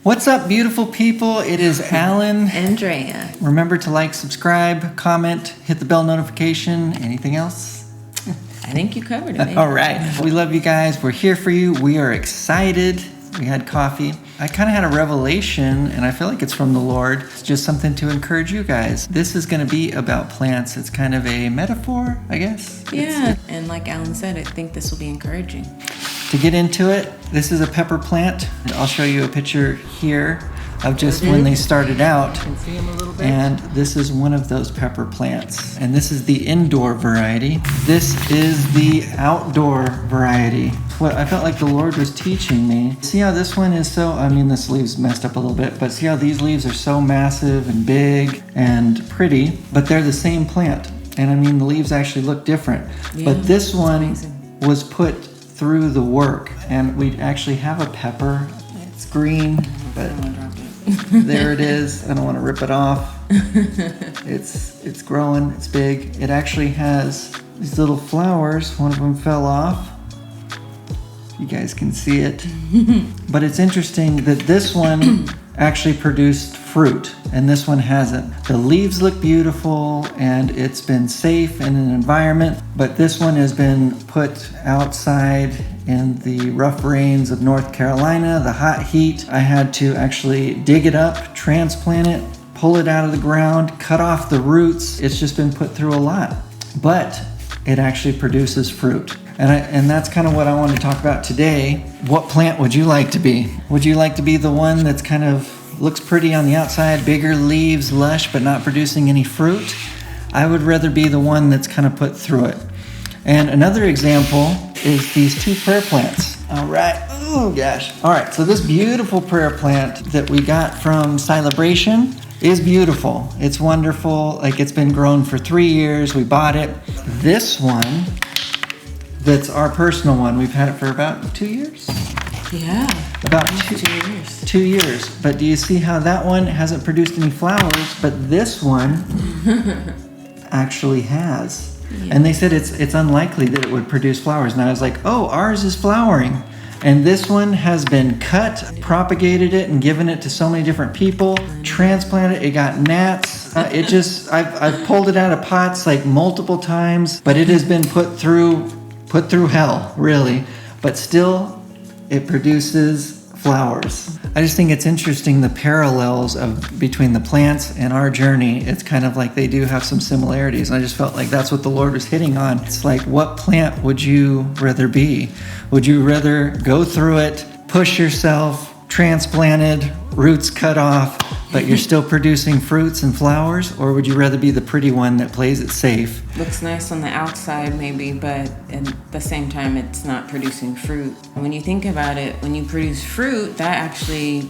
What's up, beautiful people? It is Allan and Drea. Remember to like, subscribe, comment, hit the bell notification. Anything else? I think you covered it, babe. All right. We love you guys. We're here for you. We are excited. We had coffee. I kind of had a revelation, and I feel like it's from the Lord. It's just something to encourage you guys. This is going to be about plants. It's kind of a metaphor, I guess. Yeah, and like Allan said, I think this will be encouraging. To get into it, this is a pepper plant. I'll show you a picture here of just when they started out. You can see them a little bit. And this is one of those pepper plants. And this is the indoor variety. This is the outdoor variety. What I felt like the Lord was teaching me. See how this one is so, this leave's messed up a little bit, but see how these leaves are so massive and big and pretty, but they're the same plant. And the leaves actually look different. Yeah, but this one was put through the work, and we actually have a pepper. It's green, but there it is. I don't want to rip it off. It's growing. It's big. It actually has these little flowers. One of them fell off. You guys can see it. But it's interesting that this one actually produced fruit and this one hasn't. The leaves look beautiful and it's been safe in an environment, but this one has been put outside in the rough rains of North Carolina, the hot heat. I had to actually dig it up, transplant it, pull it out of the ground, cut off the roots. It's just been put through a lot, but it actually produces fruit. And that's kind of what I want to talk about today. What plant would you like to be? Would you like to be the one that's kind of looks pretty on the outside, bigger leaves, lush, but not producing any fruit? I would rather be the one that's kind of put through it. And another example is these two prayer plants. All right. Oh, gosh. All right. So this beautiful prayer plant that we got from Celebration is beautiful. It's wonderful. Like, it's been grown for 3 years. We bought it. This one, that's our personal one, we've had it for about 2 years. Yeah. About 2 years. 2 years. But do you see how that one hasn't produced any flowers, but this one actually has? Yeah. And they said it's unlikely that it would produce flowers. And I was like, oh, ours is flowering. And this one has been cut, propagated it, and given it to so many different people, transplanted it. It got gnats. I've pulled it out of pots like multiple times, but it has been put through hell, really. But still, it produces flowers. I just think it's interesting, the parallels between the plants and our journey. It's kind of like they do have some similarities. And I just felt like that's what the Lord was hitting on. It's like, what plant would you rather be? Would you rather go through it, push yourself, transplanted, roots cut off, but you're still producing fruits and flowers? Or would you rather be the pretty one that plays it safe? Looks nice on the outside maybe, but at the same time it's not producing fruit. When you think about it, when you produce fruit, that actually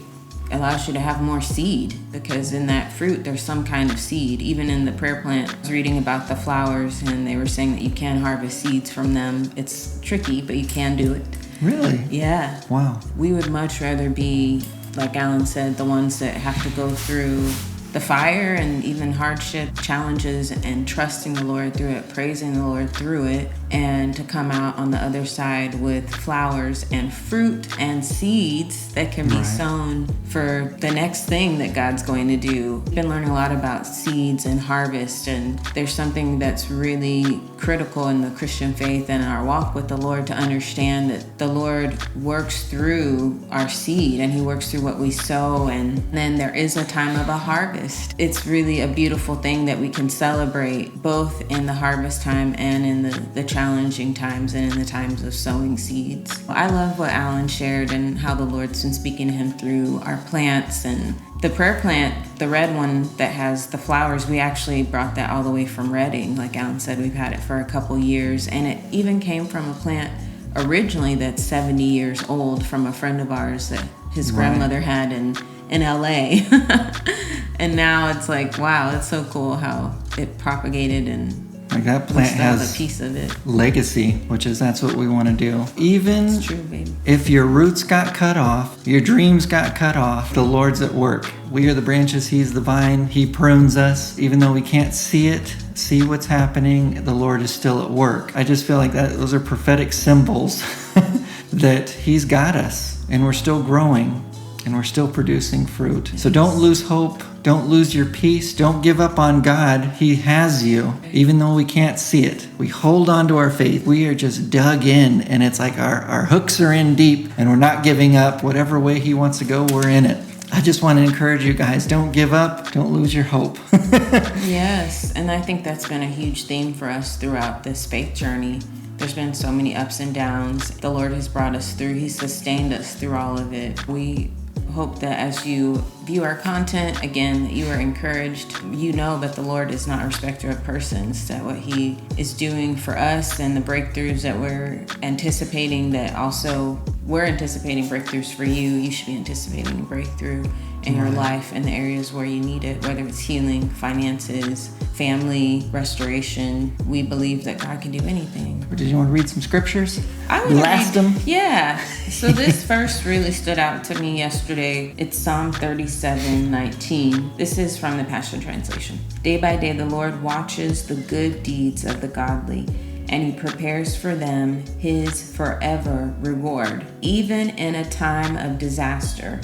allows you to have more seed, because in that fruit there's some kind of seed. Even in the prayer plant, I was reading about the flowers and they were saying that you can harvest seeds from them. It's tricky, but you can do it. Really? Yeah. Wow. We would much rather be, like Allan said, the ones that have to go through the fire and even hardship, challenges, and trusting the Lord through it, praising the Lord through it, and to come out on the other side with flowers and fruit and seeds that can be sown for the next thing that God's going to do. I've been learning a lot about seeds and harvest, and there's something that's really critical in the Christian faith and our walk with the Lord, to understand that the Lord works through our seed and He works through what we sow, and then there is a time of a harvest. It's really a beautiful thing that we can celebrate both in the harvest time and in the challenging times and in the times of sowing seeds. I love what Allan shared and how the Lord's been speaking to him through our plants. And the prayer plant, the red one that has the flowers, we actually brought that all the way from Redding. Like Allan said, we've had it for a couple years, and it even came from a plant originally that's 70 years old from a friend of ours that his grandmother had in LA. And now it's like, wow, it's so cool how it propagated, and like that plant has a piece of it. Legacy, that's what we want to do. Even it's true, baby. If your roots got cut off, your dreams got cut off, the Lord's at work. We are the branches, He's the vine. He prunes us. Even though we can't see what's happening, the Lord is still at work. I just feel like those are prophetic symbols that He's got us and we're still growing. and we're still producing fruit. So don't lose hope. Don't lose your peace. Don't give up on God. He has you, even though we can't see it. We hold on to our faith. We are just dug in, and it's like our hooks are in deep, and we're not giving up. Whatever way He wants to go, we're in it. I just want to encourage you guys, don't give up, don't lose your hope. Yes, and I think that's been a huge theme for us throughout this faith journey. There's been so many ups and downs. The Lord has brought us through. He sustained us through all of it. We hope that as you view our content, again, that you are encouraged. You know that the Lord is not a respecter of persons, that what He is doing for us and the breakthroughs that we're anticipating, that also we're anticipating breakthroughs for you. You should be anticipating a breakthrough in your life in the areas where you need it, whether it's healing, finances, family, restoration. We believe that God can do anything. Did you want to read some scriptures? I would Blast them. Yeah. So this verse really stood out to me yesterday. It's Psalm 37:19. This is from the Passion Translation. Day by day, the Lord watches the good deeds of the godly, and He prepares for them His forever reward. Even in a time of disaster,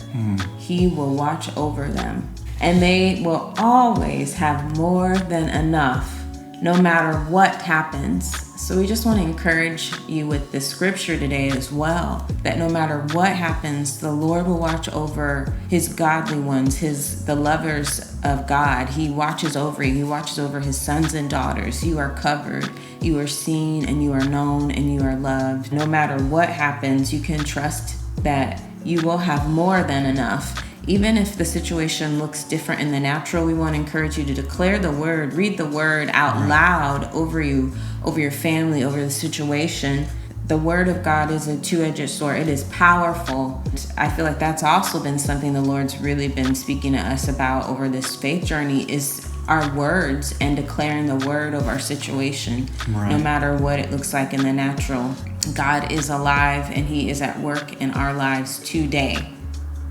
He will watch over them, and they will always have more than enough, no matter what happens. So we just want to encourage you with this scripture today as well, that no matter what happens, the Lord will watch over His godly ones, the lovers of God. He watches over you. He watches over His sons and daughters. You are covered. You are seen, and you are known, and you are loved. No matter what happens, you can trust that you will have more than enough. Even if the situation looks different in the natural, we want to encourage you to declare the word, read the word out loud over you, over your family, over the situation. The word of God is a two-edged sword. It is powerful. I feel like that's also been something the Lord's really been speaking to us about over this faith journey, is our words and declaring the word of our situation, no matter what it looks like in the natural. God is alive, and He is at work in our lives today.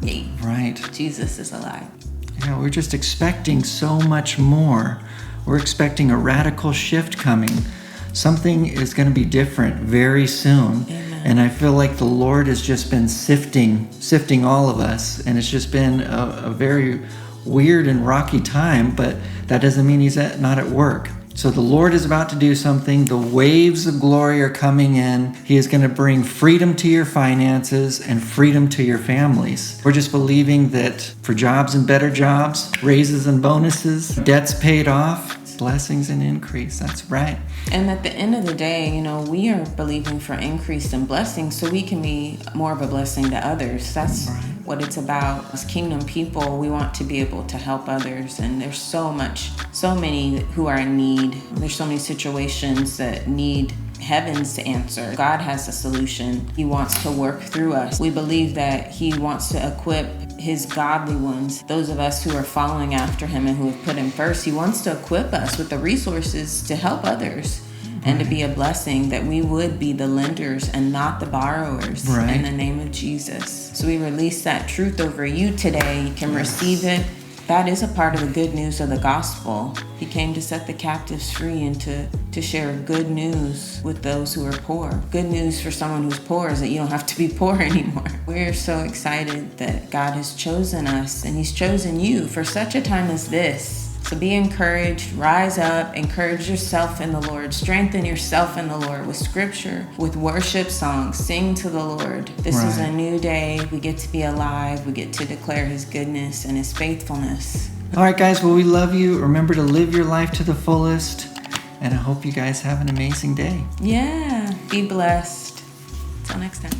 Yay. Right. Jesus is alive. Yeah, we're just expecting so much more. We're expecting a radical shift coming. Something is going to be different very soon. Amen. And I feel like the Lord has just been sifting all of us. And it's just been a very weird and rocky time, but that doesn't mean He's not at work. So the Lord is about to do something. The waves of glory are coming in. He is going to bring freedom to your finances and freedom to your families. We're just believing that for jobs and better jobs, raises and bonuses, debts paid off, blessings and increase. That's right. And at the end of the day, we are believing for increase and blessings so we can be more of a blessing to others. That's what it's about. As kingdom people, we want to be able to help others. And there's so many who are in need. There's so many situations that need heavens to answer. God has a solution. He wants to work through us. We believe that He wants to equip His godly ones, those of us who are following after Him and who have put Him first. He wants to equip us with the resources to help others and to be a blessing, that we would be the lenders and not the borrowers in the name of Jesus. So we release that truth over you today. You can receive it. That is a part of the good news of the gospel. He came to set the captives free and to share good news with those who are poor. Good news for someone who's poor is that you don't have to be poor anymore. We're so excited that God has chosen us, and He's chosen you for such a time as this. So be encouraged, rise up, encourage yourself in the Lord, strengthen yourself in the Lord with scripture, with worship songs, sing to the Lord. This is a new day. We get to be alive. We get to declare His goodness and His faithfulness. All right, guys, well, we love you. Remember to live your life to the fullest, and I hope you guys have an amazing day. Yeah, be blessed. Until next time.